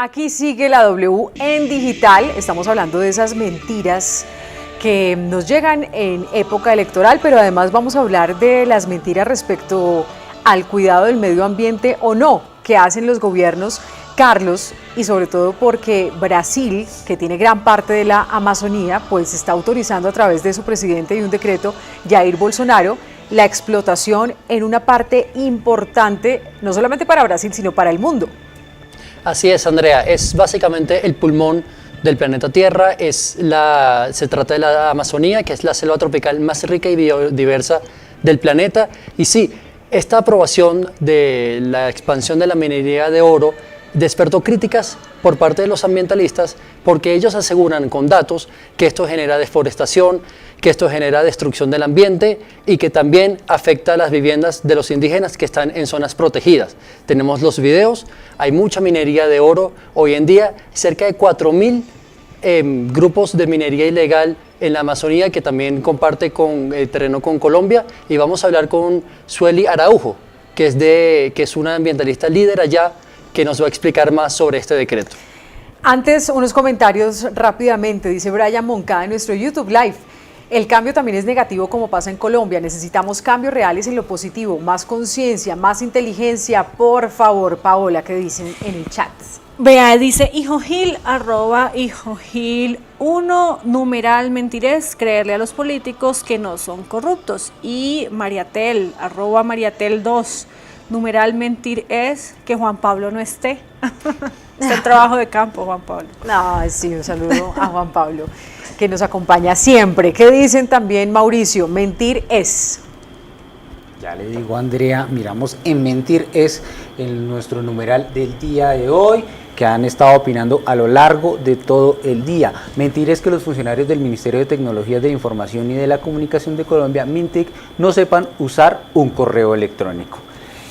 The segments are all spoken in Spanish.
Aquí sigue la W en digital. Estamos hablando de esas mentiras que nos llegan en época electoral, pero además vamos a hablar de las mentiras respecto al cuidado del medio ambiente o no que hacen los gobiernos, Carlos, y sobre todo porque Brasil, que tiene gran parte de la Amazonía, pues está autorizando a través de su presidente y un decreto, Jair Bolsonaro, la explotación en una parte importante, no solamente para Brasil, sino para el mundo. Así es, Andrea, es básicamente el pulmón del planeta Tierra, se trata de la Amazonía, que es la selva tropical más rica y biodiversa del planeta, y sí, esta aprobación de la expansión de la minería de oro despertó críticas por parte de los ambientalistas porque ellos aseguran con datos que esto genera deforestación, que esto genera destrucción del ambiente y que también afecta a las viviendas de los indígenas que están en zonas protegidas. Tenemos los videos, hay mucha minería de oro hoy en día, cerca de 4.000 grupos de minería ilegal en la Amazonía que también comparte terreno con Colombia, y vamos a hablar con Sueli Araujo, que es una ambientalista líder allá, que nos va a explicar más sobre este decreto. Antes, unos comentarios rápidamente, dice Brian Moncada en nuestro YouTube Live. El cambio también es negativo como pasa en Colombia, necesitamos cambios reales en lo positivo, más conciencia, más inteligencia, por favor. Paola, ¿qué dicen en el chat? Vea, dice Hijo Gil, @Hijo Gil 1, numeral mentirés, creerle a los políticos que no son corruptos. Y Mariatel, @Mariatel 2, numeral mentir es que Juan Pablo no esté. Es el trabajo de campo, Juan Pablo. Sí, un saludo a Juan Pablo, que nos acompaña siempre. ¿Qué dicen también, Mauricio? Mentir es. Ya le digo, Andrea, miramos en mentir es en nuestro numeral del día de hoy, que han estado opinando a lo largo de todo el día. Mentir es que los funcionarios del Ministerio de Tecnologías de Información y de la Comunicación de Colombia, MINTIC, no sepan usar un correo electrónico.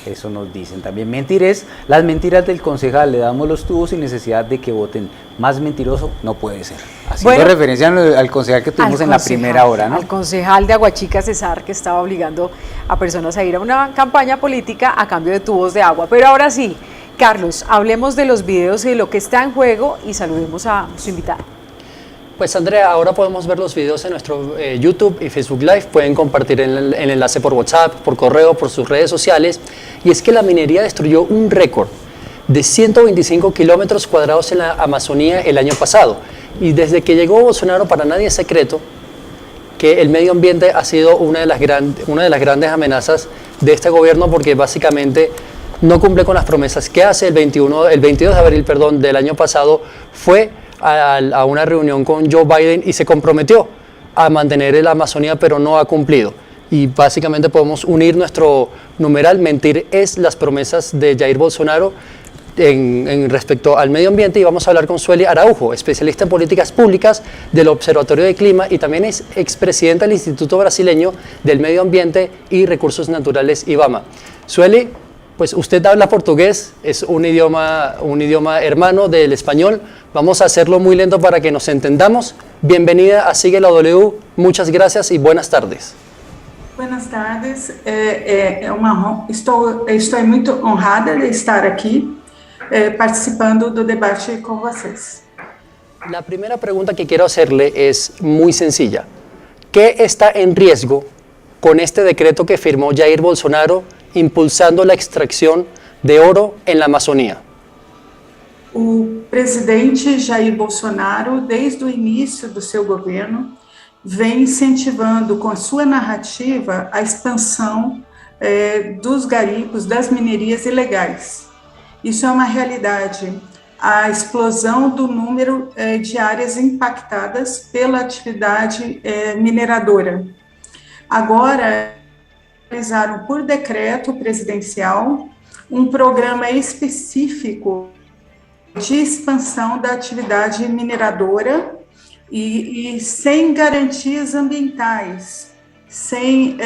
Eso nos dicen. También mentir es las mentiras del concejal, le damos los tubos sin necesidad de que voten. Más mentiroso no puede ser. Haciendo referencia al concejal que tuvimos en la primera hora, ¿no? Al concejal de Aguachica, César, que estaba obligando a personas a ir a una campaña política a cambio de tubos de agua. Pero ahora sí, Carlos, hablemos de los videos y de lo que está en juego y saludemos a su invitada. Pues Andrea, ahora podemos ver los videos en nuestro YouTube y Facebook Live, pueden compartir el enlace por WhatsApp, por correo, por sus redes sociales, y es que la minería destruyó un récord de 125 kilómetros cuadrados en la Amazonía el año pasado, y desde que llegó Bolsonaro para nadie es secreto que el medio ambiente ha sido una de las grandes amenazas de este gobierno, porque básicamente no cumple con las promesas que hace. El 22 de abril del año pasado fue a una reunión con Joe Biden y se comprometió a mantener la Amazonía, pero no ha cumplido. Y básicamente podemos unir nuestro numeral, mentir es las promesas de Jair Bolsonaro en respecto al medio ambiente, y vamos a hablar con Sueli Araujo, especialista en políticas públicas del Observatorio de Clima y también es expresidenta del Instituto Brasileño del Medio Ambiente y Recursos Naturales, IBAMA. Sueli, pues usted habla portugués, es un idioma hermano del español. Vamos a hacerlo muy lento para que nos entendamos. Bienvenida a Sigue la W, muchas gracias y buenas tardes. Buenas tardes, estou muito honrada de estar aqui participando do debate com vocês. La primera pregunta que quiero hacerle es muy sencilla. ¿Qué está en riesgo con este decreto que firmó Jair Bolsonaro impulsando la extracción de oro en la Amazonía? O presidente Jair Bolsonaro, desde o início do seu governo, vem incentivando com a sua narrativa a expansão dos garimpos, das minerias ilegais. Isso é uma realidade. A explosão do número de áreas impactadas pela atividade mineradora. Agora, realizaram por decreto presidencial um programa específico de expansão da atividade mineradora e sem garantias ambientais, sem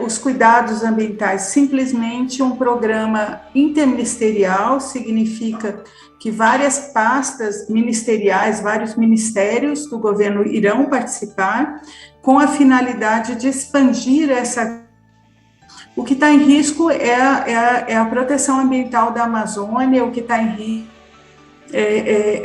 os cuidados ambientais, simplesmente um programa interministerial, significa que várias pastas ministeriais, vários ministérios do governo irão participar com a finalidade de expandir essa. O que está em risco é a proteção ambiental da Amazônia, o que está em risco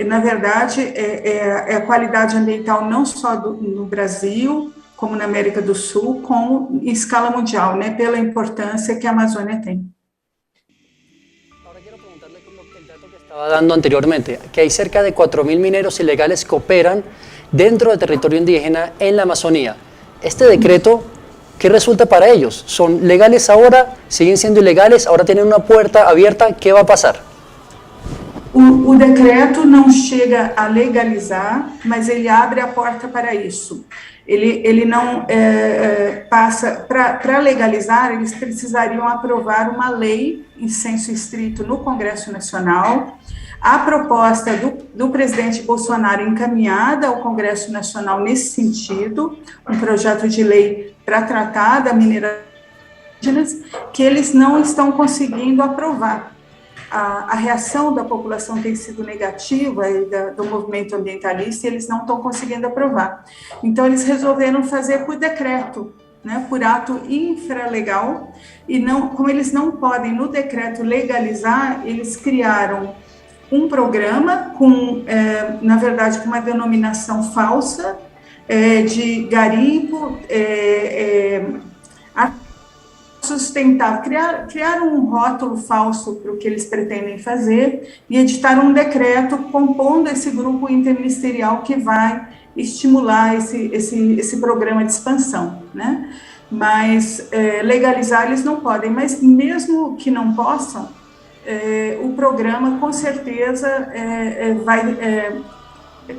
na verdade, é a qualidade ambiental não só no Brasil, como na América do Sul, como em escala mundial, né, pela importância que a Amazônia tem. Ahora quiero preguntarle como el dato que estaba dando anteriormente, que hay cerca de 4.000 mineros ilegales que operan dentro del territorio indígena en la Amazonía. Este decreto, ¿qué resulta para ellos? ¿Son legales ahora? ¿Siguen siendo ilegales? ¿Ahora tienen una puerta abierta? ¿Qué va a pasar? O decreto não chega a legalizar, mas ele abre a porta para isso. Ele não passa... Para legalizar, eles precisariam aprovar uma lei em senso estrito no Congresso Nacional. A proposta do presidente Bolsonaro encaminhada ao Congresso Nacional nesse sentido, um projeto de lei para tratar da mineração indígenas, que eles não estão conseguindo aprovar. A reação da população tem sido negativa do movimento ambientalista e eles não estão conseguindo aprovar. Então, eles resolveram fazer por decreto, né, por ato infralegal, e não, como eles não podem, no decreto, legalizar, eles criaram um programa com, na verdade, com uma denominação falsa de garimpo sustentável, criaram um rótulo falso para o que eles pretendem fazer e editaram um decreto compondo esse grupo interministerial que vai estimular esse programa de expansão, né? Mas legalizar eles não podem, mas mesmo que não possam, o programa com certeza vai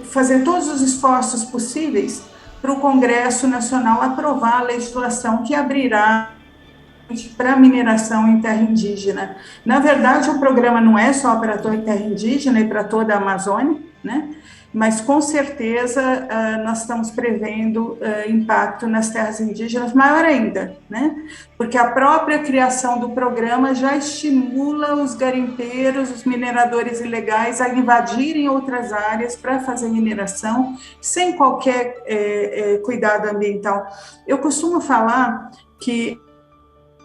fazer todos os esforços possíveis para o Congresso Nacional aprovar a legislação que abrirá para mineração em terra indígena. Na verdade, o programa não é só para toda a terra indígena e para toda a Amazônia, né? Mas com certeza nós estamos prevendo impacto nas terras indígenas maior ainda, né? Porque a própria criação do programa já estimula os garimpeiros, os mineradores ilegais a invadirem outras áreas para fazer mineração sem qualquer cuidado ambiental. Eu costumo falar que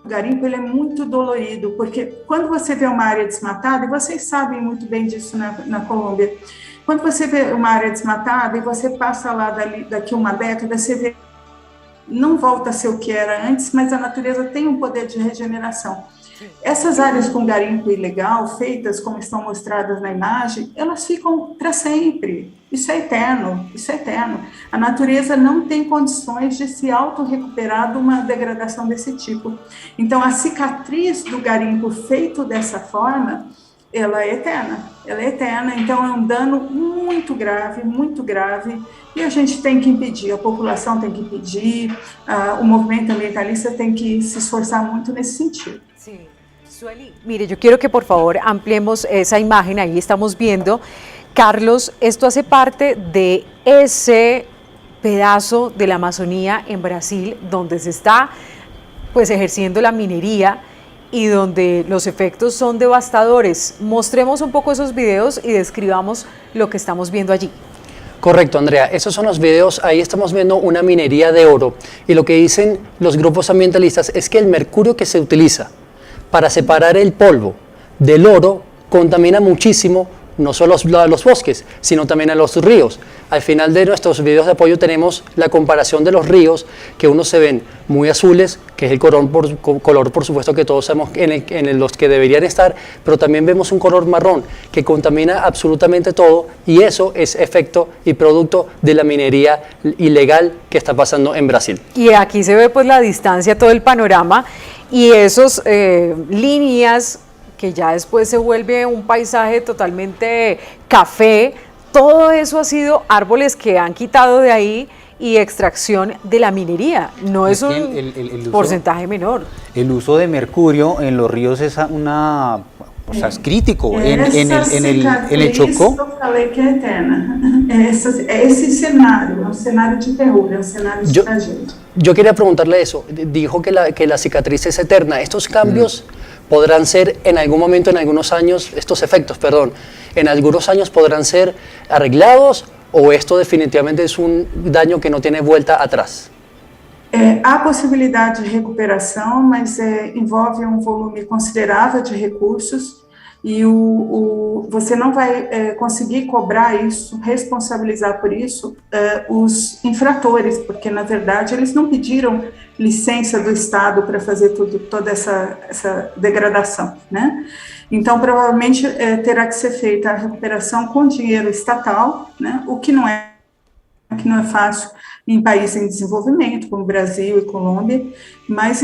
o garimpo ele é muito dolorido, porque quando você vê uma área desmatada, e vocês sabem muito bem disso na Colômbia, quando você vê uma área desmatada e você passa lá daqui uma década, você vê, não volta a ser o que era antes, mas a natureza tem um poder de regeneração. Essas áreas com garimpo ilegal, feitas como estão mostradas na imagem, elas ficam para sempre. Isso é eterno, isso é eterno. A natureza não tem condições de se autorrecuperar de uma degradação desse tipo. Então, a cicatriz do garimpo feito dessa forma, ela é eterna, então é um dano muito grave, e a gente tem que impedir, a população tem que impedir, o movimento ambientalista tem que se esforçar muito nesse sentido. Sí. Sueli, mire, yo quiero que por favor ampliemos esa imagen, ahí estamos viendo. Carlos, esto hace parte de ese pedazo de la Amazonía en Brasil donde se está pues ejerciendo la minería y donde los efectos son devastadores. Mostremos un poco esos videos y describamos lo que estamos viendo allí. Correcto, Andrea. Esos son los videos. Ahí estamos viendo una minería de oro. Y lo que dicen los grupos ambientalistas es que el mercurio que se utiliza para separar el polvo del oro contamina muchísimo no solo a los bosques, sino también a los ríos. Al final de nuestros videos de apoyo tenemos la comparación de los ríos, que unos se ven muy azules, que es el color por supuesto que todos sabemos en los que deberían estar, pero también vemos un color marrón que contamina absolutamente todo, y eso es efecto y producto de la minería ilegal que está pasando en Brasil. Y aquí se ve pues la distancia, todo el panorama y esos líneas que ya después se vuelve un paisaje totalmente café. Todo eso ha sido árboles que han quitado de ahí y extracción de la minería. No es un porcentaje menor. El uso de mercurio en los ríos es es crítico. En el Chocó. Eu falei que é eterna. Esse cenário é um cenário de terror, é um cenário de tragédia. Yo quería preguntarle eso. Dijo que la cicatriz es eterna. Estos cambios podrán ser en algún momento, en algunos años, estos efectos, perdón, en algunos años podrán ser arreglados, o esto definitivamente es un daño que no tiene vuelta atrás? Há possibilidade de recuperação, mas envolve um volume considerável de recursos. e você não vai conseguir cobrar isso, responsabilizar por isso os infratores, porque, na verdade, eles não pediram licença do Estado para fazer toda essa degradação, né? Então, provavelmente, terá que ser feita a recuperação com dinheiro estatal, né? O que não é fácil em países em desenvolvimento, como Brasil e Colômbia, mas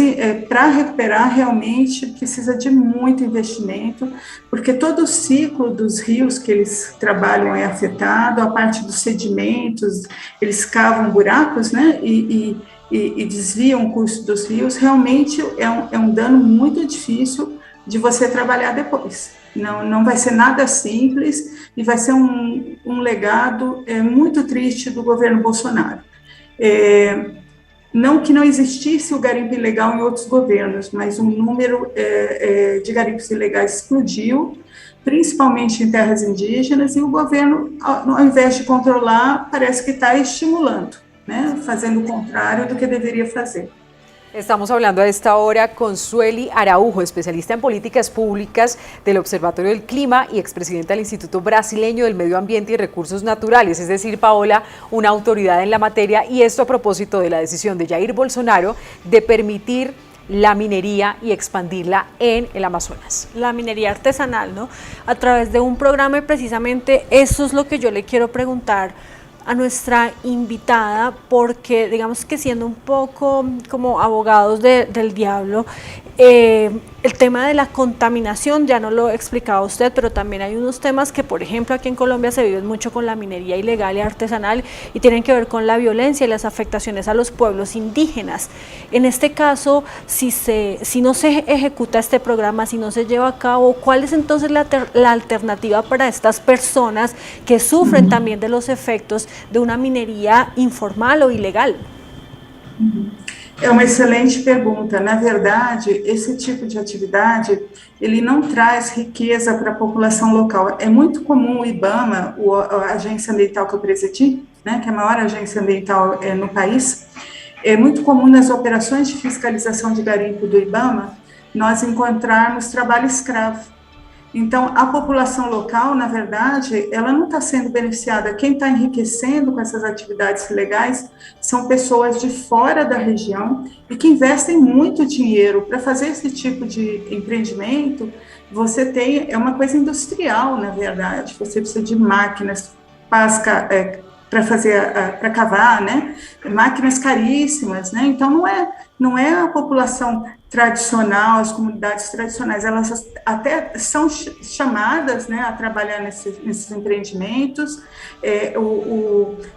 para recuperar realmente precisa de muito investimento, porque todo o ciclo dos rios que eles trabalham é afetado, a parte dos sedimentos, eles cavam buracos, né, e desviam o curso dos rios, realmente é um dano muito difícil de você trabalhar depois. Não vai ser nada simples e vai ser um legado muito triste do governo Bolsonaro. Não que não existisse o garimpo ilegal em outros governos, mas o número de garimpos ilegais explodiu, principalmente em terras indígenas, e o governo, ao invés de controlar, parece que está estimulando, né, fazendo o contrário do que deveria fazer. Estamos hablando a esta hora con Suely Araujo, especialista en políticas públicas del Observatorio del Clima y expresidenta del Instituto Brasileño del Medio Ambiente y Recursos Naturales, es decir, Paola, una autoridad en la materia, y esto a propósito de la decisión de Jair Bolsonaro de permitir la minería y expandirla en el Amazonas. La minería artesanal, ¿no? A través de un programa, y precisamente eso es lo que yo le quiero preguntar a nuestra invitada, porque digamos que siendo un poco como abogados del diablo, el tema de la contaminación ya no lo explicaba usted, pero también hay unos temas que, por ejemplo, aquí en Colombia se viven mucho con la minería ilegal y artesanal y tienen que ver con la violencia y las afectaciones a los pueblos indígenas. En este caso, si no se ejecuta este programa, si no se lleva a cabo, ¿cuál es entonces la alternativa para estas personas que sufren también de los efectos de una minería informal o ilegal? É uma excelente pergunta. Na verdade, esse tipo de atividade, ele não traz riqueza para a população local. É muito comum o IBAMA, a agência ambiental que eu presidi, né, que é a maior agência ambiental no país, é muito comum nas operações de fiscalização de garimpo do IBAMA, nós encontrarmos trabalho escravo. Então, a população local, na verdade, ela não está sendo beneficiada. Quem está enriquecendo com essas atividades ilegais são pessoas de fora da região e que investem muito dinheiro para fazer esse tipo de empreendimento. É uma coisa industrial, na verdade. Você precisa de máquinas para cavar, né? Máquinas caríssimas, né? Então, não é a população tradicional, as comunidades tradicionais, elas até são chamadas, né, a trabalhar nesses empreendimentos,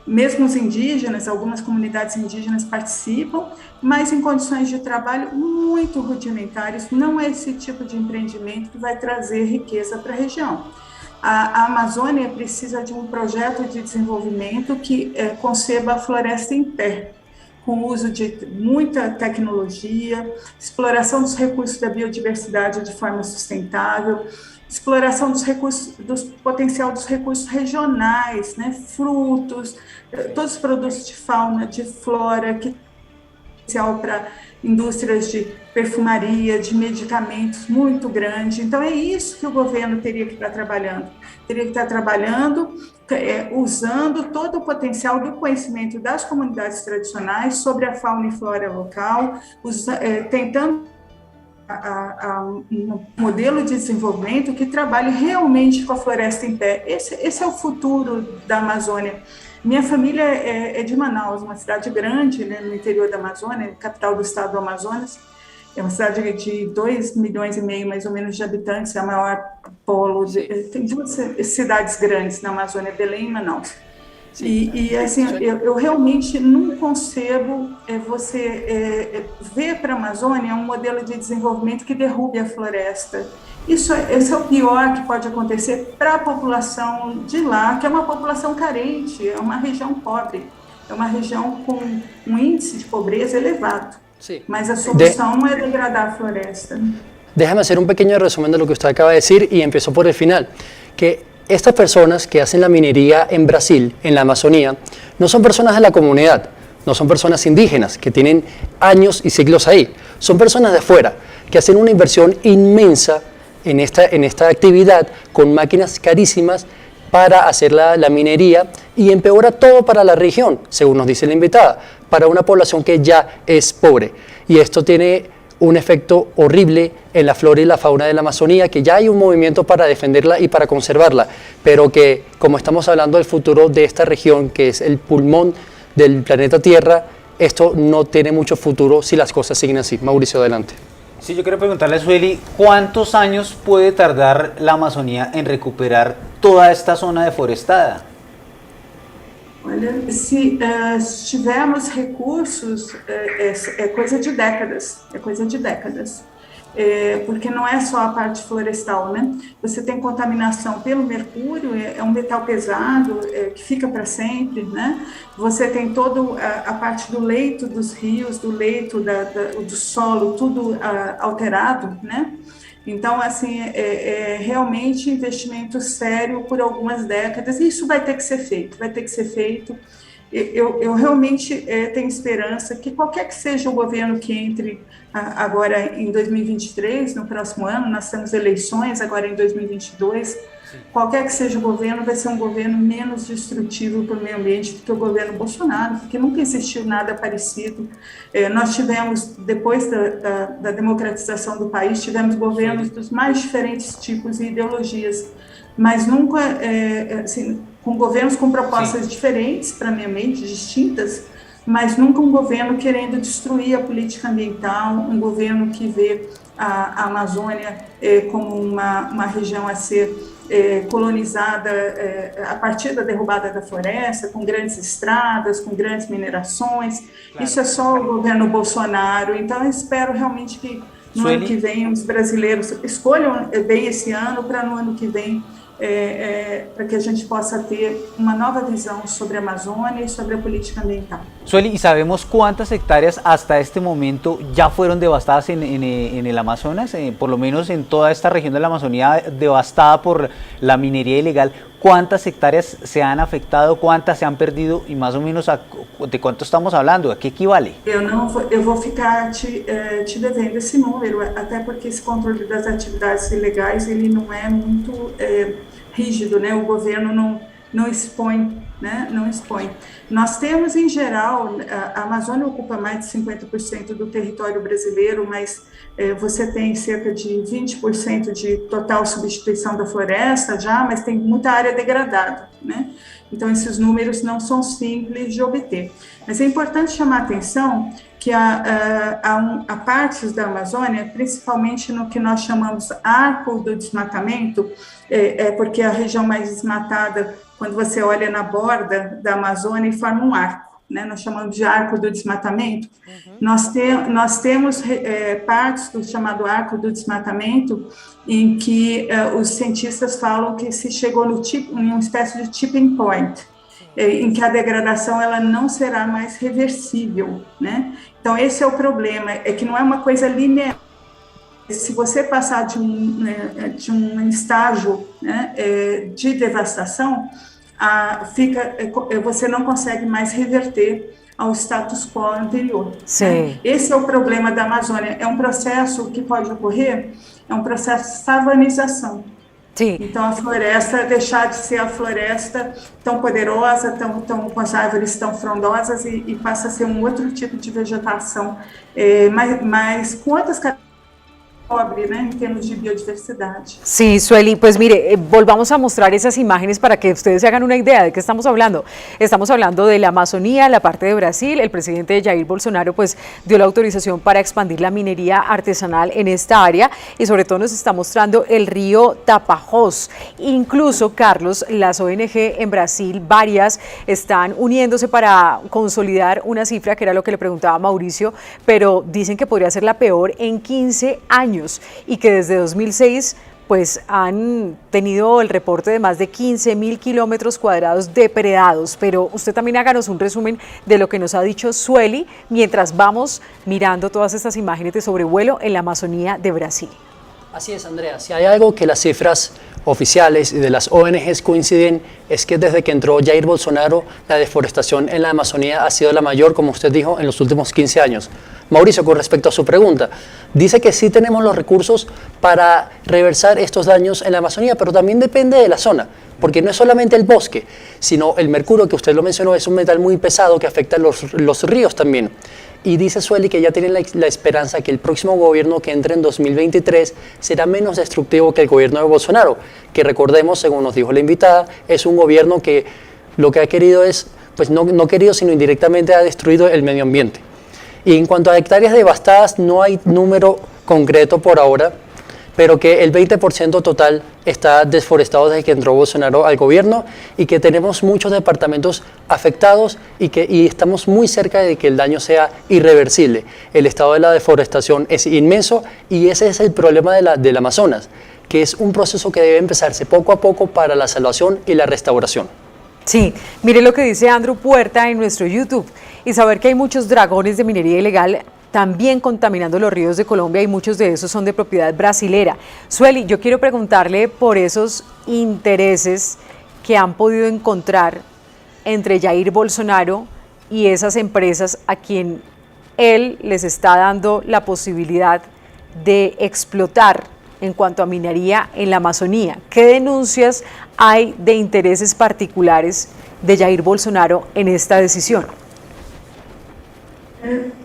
mesmo os indígenas, algumas comunidades indígenas participam, mas em condições de trabalho muito rudimentares. Não é esse tipo de empreendimento que vai trazer riqueza para a região. A Amazônia precisa de um projeto de desenvolvimento que conceba a floresta em pé, com o uso de muita tecnologia, exploração dos recursos da biodiversidade de forma sustentável, exploração do potencial dos recursos regionais, né, frutos, todos os produtos de fauna, de flora, que potencial para indústrias de perfumaria, de medicamentos muito grande. Então, é isso que o governo teria que estar trabalhando. Teria que estar trabalhando, usando todo o potencial do conhecimento das comunidades tradicionais sobre a fauna e flora local, tentando um modelo de desenvolvimento que trabalhe realmente com a floresta em pé. Esse é o futuro da Amazônia. Minha família é de Manaus, uma cidade grande, né, no interior da Amazônia, capital do estado do Amazonas. É uma cidade de 2,5 milhões, mais ou menos, de habitantes, é a maior polo. Tem duas cidades grandes na Amazônia, Belém e Manaus. E assim, eu realmente não concebo você ver para a Amazônia um modelo de desenvolvimento que derrube a floresta. Esse é o pior que pode acontecer para a população de lá, que é uma população carente, é uma região pobre, é uma região com um índice de pobreza elevado. Sí. Mas a solución no es degradar la floresta. Déjame hacer un pequeño resumen de lo que usted acaba de decir y empiezo por el final. Que estas personas que hacen la minería en Brasil, en la Amazonía, no son personas de la comunidad, no son personas indígenas que tienen años y siglos ahí. Son personas de afuera que hacen una inversión inmensa en esta actividad con máquinas carísimas para hacer la minería y empeora todo para la región, según nos dice la invitada, para una población que ya es pobre. Y esto tiene un efecto horrible en la flora y la fauna de la Amazonía, que ya hay un movimiento para defenderla y para conservarla, pero que, como estamos hablando del futuro de esta región, que es el pulmón del planeta Tierra, esto no tiene mucho futuro si las cosas siguen así. Mauricio, adelante. Sí, yo quiero preguntarle a Sueli, ¿cuántos años puede tardar la Amazonía en recuperar toda esta zona deforestada? Olha, se tivermos recursos, é coisa de décadas, porque não é só a parte florestal, né? Você tem contaminação pelo mercúrio, é um metal pesado, que fica para sempre, né? Você tem toda a parte do leito dos rios, do leito do solo, tudo alterado, né? Então, assim, realmente investimento sério por algumas décadas, e isso vai ter que ser feito, Eu realmente tenho esperança que qualquer que seja o governo que entre agora em 2023, no próximo ano, nós temos eleições agora em 2022, qualquer que seja o governo vai ser um governo menos destrutivo para o meio ambiente do que o governo Bolsonaro, porque nunca existiu nada parecido. Nós tivemos, depois da democratização do país, tivemos governos dos mais diferentes tipos e ideologias, mas nunca, assim, com governos com propostas diferentes para o meio ambiente, distintas, mas nunca um governo querendo destruir a política ambiental, um governo que vê a Amazônia como uma região a ser colonizada a partir da derrubada da floresta, com grandes estradas, com grandes minerações. Claro. Isso é só o governo Bolsonaro. Então, eu espero realmente que no ano que vem os brasileiros escolham bem esse ano para no ano que vem para que a gente possa ter uma nova visão sobre a Amazônia y sobre la política ambiental. Sueli, ¿y sabemos cuántas hectáreas hasta este momento ya fueron devastadas en el Amazonas? Por lo menos en toda esta región de la Amazonía devastada por la minería ilegal, ¿cuántas hectáreas se han afectado, cuántas se han perdido y más o menos de cuánto estamos hablando? ¿A qué equivale? Eu vou ficar te devendo esse número, até porque esse controle das atividades ilegais ele não é muito rígido, né? O governo não expõe, né? Não expõe. Nós temos, em geral, a Amazônia ocupa mais de 50% do território brasileiro, mas você tem cerca de 20% de total substituição da floresta já, mas tem muita área degradada, né? Então, esses números não são simples de obter. Mas é importante chamar a atenção que há partes da Amazônia, principalmente no que nós chamamos arco do desmatamento, porque a região mais desmatada, quando você olha na borda da Amazônia, forma um arco, né? Nós chamamos de arco do desmatamento. Uhum. Nós temos partes do chamado arco do desmatamento em que os cientistas falam que se chegou em uma espécie de tipping point, em que a degradação ela não será mais reversível, né? Então esse é o problema, é que não é uma coisa linear. Se você passar de um estágio, né, de devastação, você não consegue mais reverter ao status quo anterior. Sim. Né? Esse é o problema da Amazônia. É um processo que pode ocorrer, é um processo de savanização. Sim. Então, a floresta deixar de ser a floresta tão poderosa, tão com as árvores tão frondosas e passa a ser um outro tipo de vegetação, mas com outras características, pobre, ¿no? En términos de biodiversidad. Sí, Sueli, pues mire, volvamos a mostrar esas imágenes para que ustedes se hagan una idea de qué estamos hablando. Estamos hablando de la Amazonía, la parte de Brasil. El presidente Jair Bolsonaro pues dio la autorización para expandir la minería artesanal en esta área y sobre todo nos está mostrando el río Tapajós. Incluso, Carlos, las ONG en Brasil, varias, están uniéndose para consolidar una cifra que era lo que le preguntaba Mauricio, pero dicen que podría ser la peor en 15 años. Y que desde 2006 pues han tenido el reporte de más de 15.000 kilómetros cuadrados depredados, pero usted también háganos un resumen de lo que nos ha dicho Sueli mientras vamos mirando todas estas imágenes de sobrevuelo en la Amazonía de Brasil. Así es, Andrea. Si hay algo que las cifras oficiales y de las ONGs coinciden, es que desde que entró Jair Bolsonaro, la deforestación en la Amazonía ha sido la mayor, como usted dijo, en los últimos 15 años. Mauricio, con respecto a su pregunta, dice que sí tenemos los recursos para reversar estos daños en la Amazonía, pero también depende de la zona, porque no es solamente el bosque, sino el mercurio, que usted lo mencionó, es un metal muy pesado que afecta a los ríos también. Y dice Sueli que ya tiene la esperanza que el próximo gobierno que entre en 2023 será menos destructivo que el gobierno de Bolsonaro, que recordemos, según nos dijo la invitada, es un gobierno que lo que ha querido es, pues no querido, sino indirectamente ha destruido el medio ambiente. Y en cuanto a hectáreas devastadas, no hay número concreto por ahora, pero que el 20% total está desforestado desde que entró Bolsonaro al gobierno y que tenemos muchos departamentos afectados y estamos muy cerca de que el daño sea irreversible. El estado de la deforestación es inmenso y ese es el problema del Amazonas, que es un proceso que debe empezarse poco a poco para la salvación y la restauración. Sí, mire lo que dice Andrew Puerta en nuestro YouTube, y saber que hay muchos dragones de minería ilegal también contaminando los ríos de Colombia, y muchos de esos son de propiedad brasilera. Sueli, yo quiero preguntarle por esos intereses que han podido encontrar entre Jair Bolsonaro y esas empresas a quien él les está dando la posibilidad de explotar en cuanto a minería en la Amazonía. ¿Qué denuncias hay de intereses particulares de Jair Bolsonaro en esta decisión?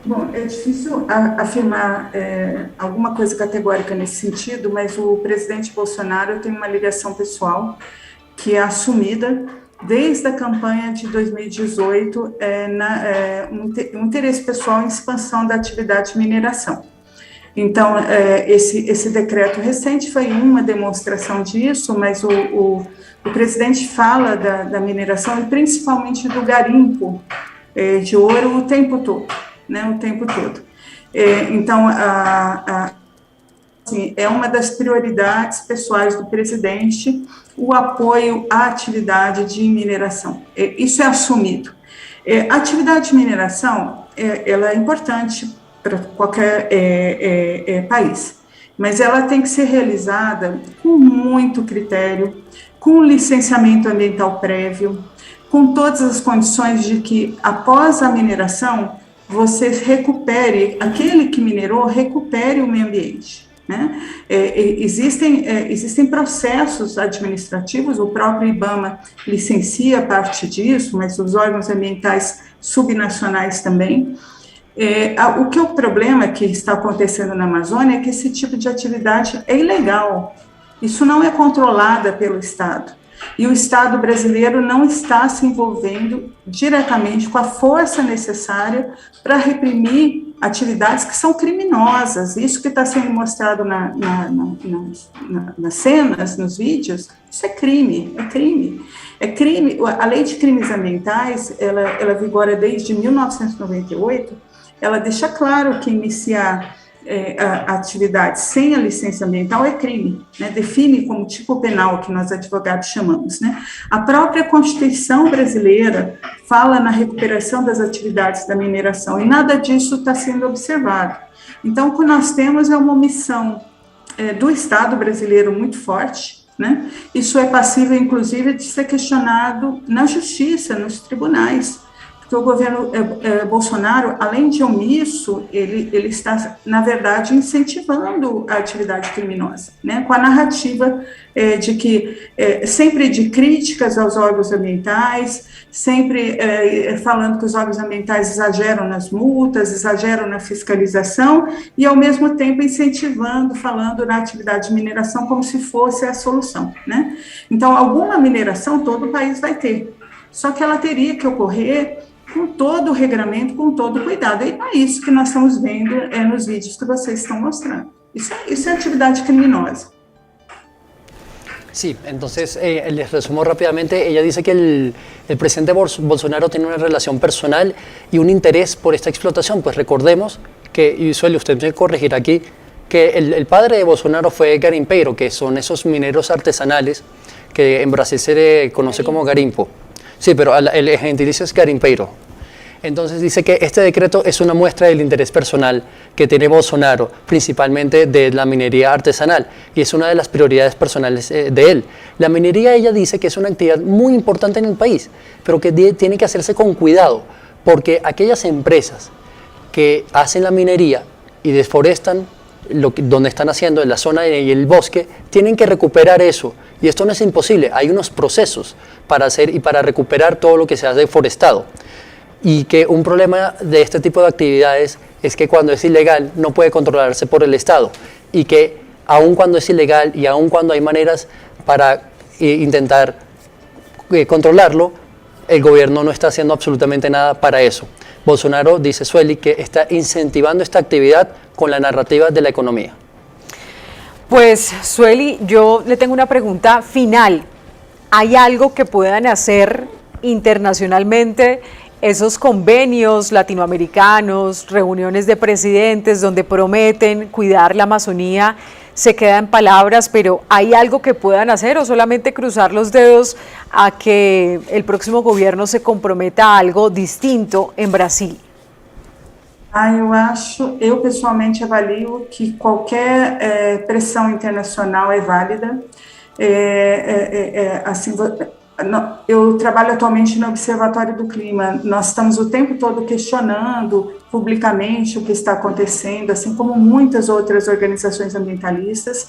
Bom, é difícil afirmar alguma coisa categórica nesse sentido, mas o presidente Bolsonaro tem uma ligação pessoal que é assumida desde a campanha de 2018, um interesse pessoal em expansão da atividade de mineração. Então, esse decreto recente foi uma demonstração disso, mas o presidente fala da mineração e principalmente do garimpo de ouro o tempo todo, né? O tempo todo. Então, assim, é uma das prioridades pessoais do presidente o apoio à atividade de mineração. Isso é assumido. A atividade de mineração, ela é importante para qualquer país, mas ela tem que ser realizada com muito critério, com licenciamento ambiental prévio, com todas as condições de que, após a mineração, você recupere, aquele que minerou, recupere o meio ambiente, né? Existem processos administrativos, o próprio IBAMA licencia parte disso, mas os órgãos ambientais subnacionais também. O problema que está acontecendo na Amazônia é que esse tipo de atividade é ilegal, isso não é controlada pelo Estado. E o Estado brasileiro não está se envolvendo diretamente com a força necessária para reprimir atividades que são criminosas. Isso que está sendo mostrado nas cenas, nos vídeos, isso é crime, é crime. É crime. A Lei de Crimes Ambientais, ela vigora desde 1998, ela deixa claro que iniciar a atividade sem a licença ambiental é crime, né? Define como tipo penal, que nós advogados chamamos, né? A própria Constituição brasileira fala na recuperação das atividades da mineração e nada disso está sendo observado. Então, o que nós temos é uma omissão do Estado brasileiro muito forte, né? Isso é passível, inclusive, de ser questionado na justiça, nos tribunais. Porque o governo Bolsonaro, além de omisso, ele está, na verdade, incentivando a atividade criminosa, né? Com a narrativa de que, sempre de críticas aos órgãos ambientais, sempre falando que os órgãos ambientais exageram nas multas, exageram na fiscalização, e, ao mesmo tempo, incentivando, falando na atividade de mineração como se fosse a solução, né? Então, alguma mineração todo o país vai ter, só que ela teria que ocorrer com todo o regramento, com todo o cuidado. E não é isso que nós estamos vendo nos vídeos que vocês estão mostrando. Isso é atividade criminosa. Sí, entonces les resumo rápidamente. Ella dice que el presidente Bolsonaro tiene una relación personal y un interés por esta explotación. Pues recordemos que, y Sueli, usted me corregirá aquí, que el padre de Bolsonaro fue garimpeiro, que son esos mineros artesanales que en Brasil se le conoce como garimpo. Sí, pero el gentilicio es garimpeiro. Entonces dice que este decreto es una muestra del interés personal que tiene Bolsonaro, principalmente de la minería artesanal, y es una de las prioridades personales de él. La minería, ella dice que es una actividad muy importante en el país, pero que tiene que hacerse con cuidado, porque aquellas empresas que hacen la minería y deforestan donde están haciendo, en la zona y el bosque, tienen que recuperar eso. Y esto no es imposible, hay unos procesos para hacer y para recuperar todo lo que se ha deforestado. Y que un problema de este tipo de actividades es que cuando es ilegal no puede controlarse por el Estado, y que aun cuando es ilegal y aun cuando hay maneras para intentar controlarlo, el gobierno no está haciendo absolutamente nada para eso. Bolsonaro, dice Sueli, que está incentivando esta actividad con la narrativa de la economía. Pues, Sueli, yo le tengo una pregunta final. ¿Hay algo que puedan hacer internacionalmente? Esos convenios latinoamericanos, reuniones de presidentes donde prometen cuidar la Amazonía, se queda en palabras, pero ¿hay algo que puedan hacer o solamente cruzar los dedos a que el próximo gobierno se comprometa a algo distinto en Brasil? Eu pessoalmente avalio que qualquer pressão internacional é válida. Assim, eu trabalho atualmente no Observatório do Clima. Nós estamos o tempo todo questionando publicamente o que está acontecendo, assim como muitas outras organizações ambientalistas,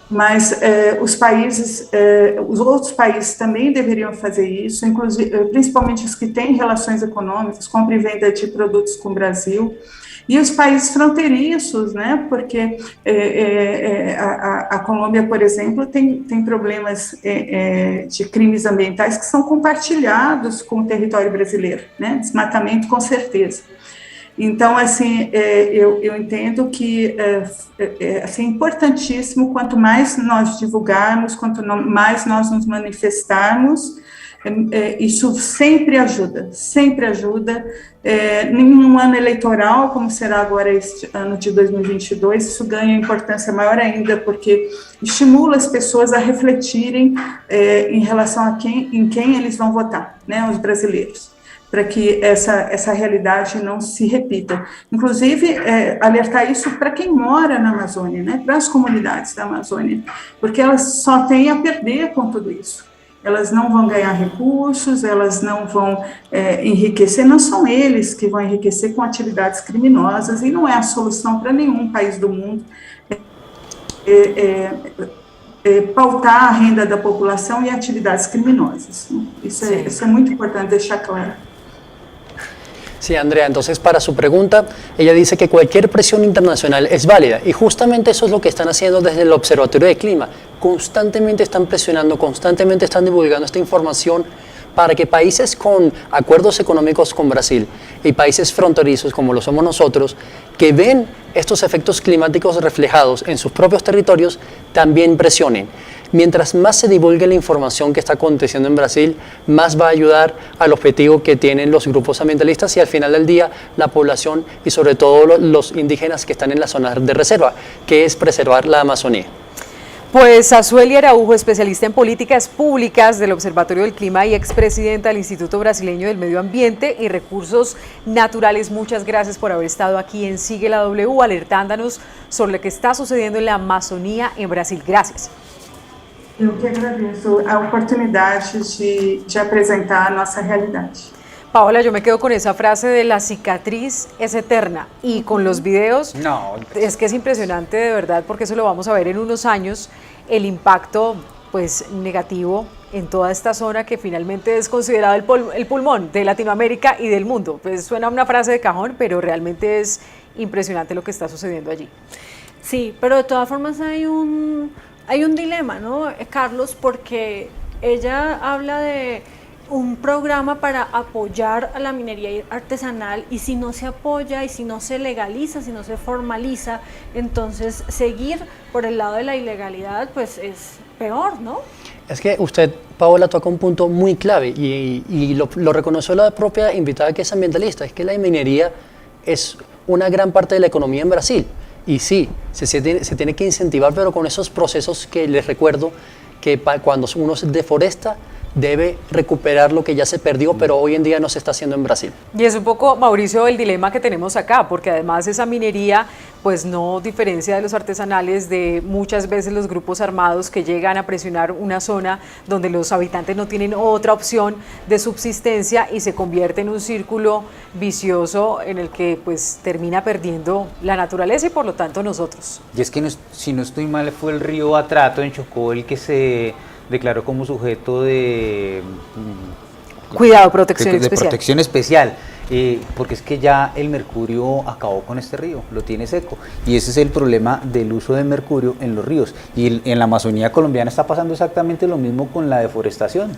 mas os outros países também deveriam fazer isso, inclusive, principalmente os que têm relações econômicas, compra e venda de produtos com o Brasil, e os países fronteiriços, né? Porque a Colômbia, por exemplo, tem problemas de crimes ambientais que são compartilhados com o território brasileiro, né? Desmatamento, com certeza. Então, assim, eu entendo que assim, é importantíssimo, quanto mais nós divulgarmos, quanto mais nós nos manifestarmos, isso sempre ajuda, em um ano eleitoral, como será agora este ano de 2022, isso ganha importância maior ainda, porque estimula as pessoas a refletirem em relação em quem eles vão votar, né, os brasileiros, para que essa realidade não se repita. Inclusive, alertar isso para quem mora na Amazônia, né, para as comunidades da Amazônia, porque elas só têm a perder com tudo isso. Elas não vão ganhar recursos, elas não vão enriquecer, não são eles que vão enriquecer com atividades criminosas, e não é a solução para nenhum país do mundo pautar a renda da população em atividades criminosas. Isso é muito importante deixar claro. Sí, Andrea, entonces para su pregunta, ella dice que cualquier presión internacional es válida, y justamente eso es lo que están haciendo desde el Observatorio de Clima. Constantemente están presionando, constantemente están divulgando esta información para que países con acuerdos económicos con Brasil y países fronterizos como lo somos nosotros, que ven estos efectos climáticos reflejados en sus propios territorios, también presionen. Mientras más se divulgue la información que está aconteciendo en Brasil, más va a ayudar al objetivo que tienen los grupos ambientalistas y al final del día la población y sobre todo los indígenas que están en la zona de reserva, que es preservar la Amazonía. Pues a Sueli Araujo, especialista en políticas públicas del Observatorio del Clima y expresidenta del Instituto Brasileño del Medio Ambiente y Recursos Naturales, muchas gracias por haber estado aquí en Sigue la W, alertándonos sobre lo que está sucediendo en la Amazonía en Brasil. Gracias. Eu que agradeço a oportunidade de apresentar a nossa realidade. Paola, yo me quedo con esa frase de la cicatriz es eterna, y con los videos, No, es que es impresionante de verdad, porque eso lo vamos a ver en unos años, el impacto pues negativo en toda esta zona que finalmente es considerado el pulmón de Latinoamérica y del mundo. Pues suena una frase de cajón, pero realmente es impresionante lo que está sucediendo allí. Sí, pero de todas formas hay un dilema, ¿no, Carlos? Porque ella habla de un programa para apoyar a la minería artesanal, y si no se apoya y si no se legaliza, si no se formaliza, entonces seguir por el lado de la ilegalidad pues es peor, ¿no? Es que usted, Paola, toca un punto muy clave y lo reconoció la propia invitada que es ambientalista, es que la minería es una gran parte de la economía en Brasil. Y sí, se tiene que incentivar, pero con esos procesos que les recuerdo que cuando uno se deforesta, debe recuperar lo que ya se perdió, pero hoy en día no se está haciendo en Brasil. Y es un poco, Mauricio, el dilema que tenemos acá, porque además esa minería pues no diferencia de los artesanales de muchas veces los grupos armados que llegan a presionar una zona donde los habitantes no tienen otra opción de subsistencia y se convierte en un círculo vicioso en el que pues termina perdiendo la naturaleza y por lo tanto nosotros. Y es que si no estoy mal fue el río Atrato en Chocó el que se declaró como sujeto de Cuidado, protección de especial. protección especial, porque es que ya el mercurio acabó con este río, lo tiene seco, y ese es el problema del uso de mercurio en los ríos. Y en la Amazonía colombiana está pasando exactamente lo mismo con la deforestación,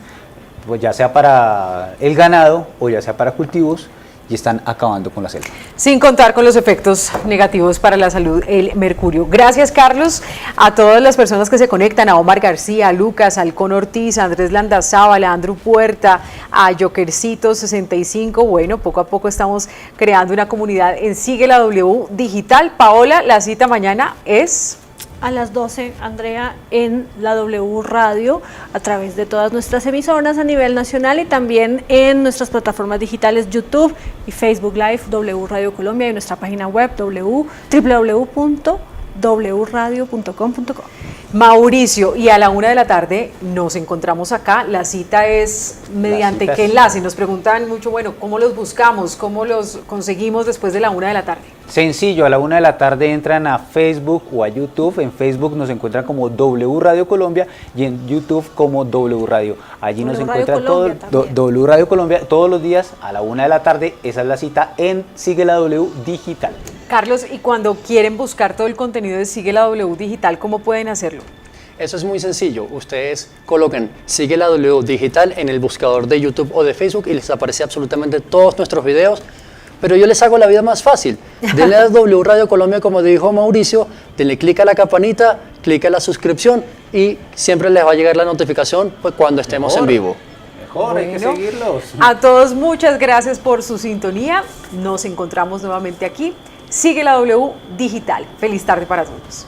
pues ya sea para el ganado o ya sea para cultivos, y están acabando con la selva. Sin contar con los efectos negativos para la salud, el mercurio. Gracias, Carlos, a todas las personas que se conectan, a Omar García, a Lucas, a Alcón Ortiz, a Andrés Landazábal, a Andrew Puerta, a Jokercito65. Bueno, poco a poco estamos creando una comunidad en Sigue la W Digital. Paola, la cita mañana es... A las 12, Andrea, en la W Radio, a través de todas nuestras emisoras a nivel nacional y también en nuestras plataformas digitales YouTube y Facebook Live, W Radio Colombia, y nuestra página web www.wradio.com.co. Mauricio, y a la 1 de la tarde nos encontramos acá. La cita es mediante qué enlace. Nos preguntan mucho, bueno, ¿cómo los buscamos? ¿Cómo los conseguimos después de la 1 de la tarde? Sencillo, a la 1 de la tarde entran a Facebook o a YouTube. En Facebook nos encuentran como W Radio Colombia y en YouTube como W Radio. Allí nos encuentran todo W Radio Colombia todos los días a la 1 de la tarde. Esa es la cita en Sigue la W Digital. Carlos, y cuando quieren buscar todo el contenido de Sigue la W Digital, ¿cómo pueden hacerlo? Eso es muy sencillo. Ustedes colocan Sigue la W Digital en el buscador de YouTube o de Facebook y les aparece absolutamente todos nuestros videos. Pero yo les hago la vida más fácil. Denle a W Radio Colombia, como dijo Mauricio, denle clic a la campanita, clic a la suscripción y siempre les va a llegar la notificación pues, cuando estemos en vivo. Mejor, hay que seguirlos. A todos, muchas gracias por su sintonía. Nos encontramos nuevamente aquí. Sigue la W Digital. Feliz tarde para todos.